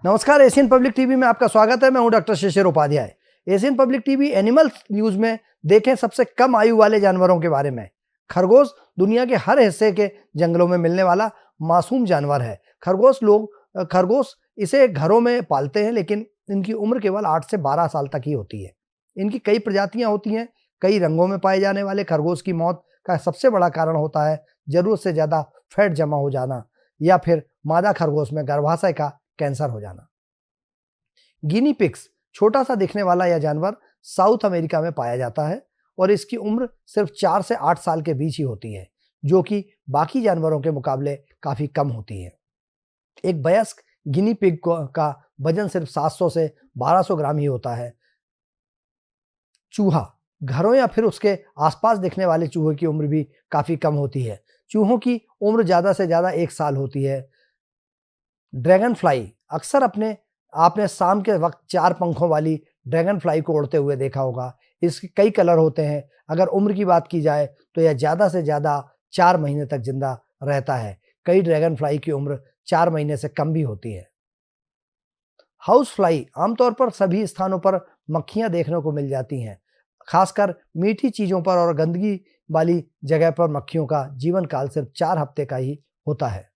नमस्कार, Asian public TV में आपका स्वागत है। मैं हूं doctor Shishir Upadhyay. Asian public TV animal news में देखें सबसे कम आयु वाले जानवरों के बारे में। खरगोश दुनिया के हर हिस्से के जंगलों में मिलने वाला मासूम जानवर है। खरगोश इसे घरों में पालते हैं, लेकिन इनकी उम्र केवल 8 से 12 साल तक ही होती है। इनकी कई प्रजातियां होती हैं। कई रंगों में पाए जाने वाले खरगोश की मौत का सबसे बड़ा कारण होता है जरूरत से ज्यादा फैट जमा हो जाना या फिर मादा खरगोश में गर्भाशय का कैंसर हो जाना। गिनी पिग्स छोटा सा दिखने वाला यह जानवर साउथ अमेरिका में पाया जाता है और इसकी उम्र सिर्फ 4 से 8 साल के बीच ही होती है, जो कि बाकी जानवरों के मुकाबले काफी कम होती है। एक वयस्क गिनी पिग का वजन सिर्फ 700 से 1200 ग्राम ही होता है। चूहा घरों या फिर उसके आसपास दिखने वाले चूहे की उम्र भी काफी कम होती है। चूहों की उम्र ज्यादा से ज्यादा 1 साल होती है। ड्रैगन फ्लाई अक्सर आपने शाम के वक्त 4 पंखों वाली ड्रैगन फ्लाई को उड़ते हुए देखा होगा। इसके कई कलर होते हैं। अगर उम्र की बात की जाए तो यह ज्यादा से ज्यादा 4 महीने तक जिंदा रहता है। कई ड्रैगन फ्लाई की उम्र 4 महीने से कम भी होती है। हाउस फ्लाई आमतौर पर सभी स्थानों पर मक्खियां देखने को मिल जाती हैं। खासकर मीठी चीजों पर और गंदगी वाली जगह पर मक्खियों का जीवन काल सिर्फ 4 हफ्ते का ही होता है।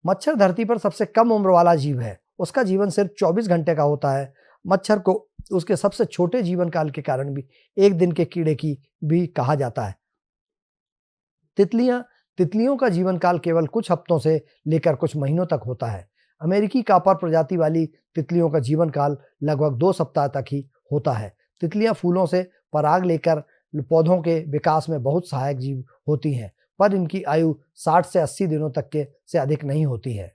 मच्छर धरती पर सबसे कम उम्र वाला जीव है। उसका जीवन सिर्फ 24 घंटे का होता है। मच्छर को उसके सबसे छोटे जीवन काल के कारण भी एक दिन के कीड़े की भी कहा जाता है। तितलियों का जीवन काल केवल कुछ हफ्तों से लेकर कुछ महीनों तक होता है। अमेरिकी कापर प्रजाति वाली तितलियों का जीवन काल लगभग 2 सप्ताह तक ही होता है। तितलियां फूलों से पराग लेकर पौधों के विकास में बहुत सहायक जीव होती हैं, पर इनकी आयु 60 से 80 दिनों तक के से अधिक नहीं होती है।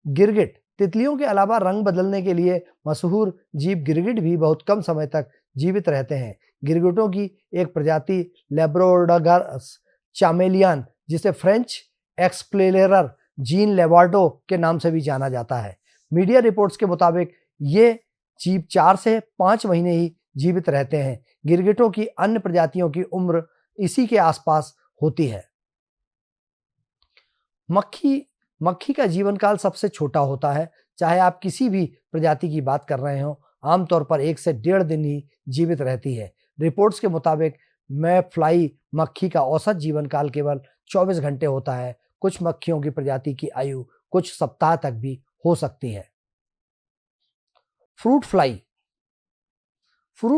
गिरगिट तितलियों के अलावा रंग बदलने के लिए मशहूर जीव गिरगिट भी बहुत कम समय तक जीवित रहते हैं। गिरगिटों की एक प्रजाति लेब्राडोर्स चामेलियन, जिसे फ्रेंच एक्सप्लोरर जीन लेवार्डो के नाम से भी जाना जाता है। मीडिया रिपोर्ट्स के मुताबिक ये जीव 4 से 5 महीने ही जीवित रहते हैं। गिरगिटों की अन्य प्रजातियों की उम्र इसी के आसपास होती है। मक्खी का जीवन काल सबसे छोटा होता है। चाहे आप किसी भी प्रजाति की बात कर रहे हो, आमतौर पर 1 से 1.5 दिन ही जीवित रहती है। रिपोर्ट्स के मुताबिक फ्लाई मक्खी का औसत जीवन काल केवल 24 घंटे होता है। कुछ मक्खियों की प्रजाति की आयु कुछ सप्ताह तक भी हो सकती है। फ्रूट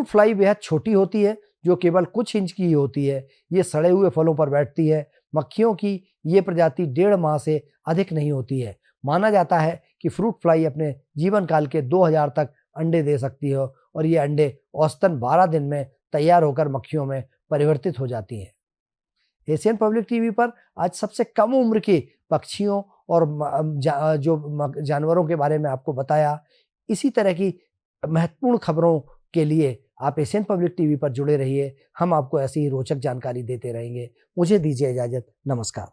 फ्लाई बेहद छोटी होती है, जो केवल कुछ इंच की ही होती है। ये सड़े हुए फलों पर बैठती है। मक्खियों की ये प्रजाति 1.5 माह से अधिक नहीं होती है। माना जाता है कि फ्रूट फ्लाई अपने जीवन काल के 2000 तक अंडे दे सकती है और ये अंडे औसतन 12 दिन में तैयार होकर मक्खियों में परिवर्तित हो जाती हैं। एशियन पब्लिक टीवी पर आज सबसे कम उम्र के पक्षियों और जानवरों के बारे में आपको बताया। इसी तरह की महत्वपूर्ण खबरों के लिए आप एशियन पब्लिक टीवी पर जुड़े रहिए। हम आपको ऐसी ही रोचक जानकारी देते रहेंगे। मुझे दीजिए इजाजत। नमस्कार।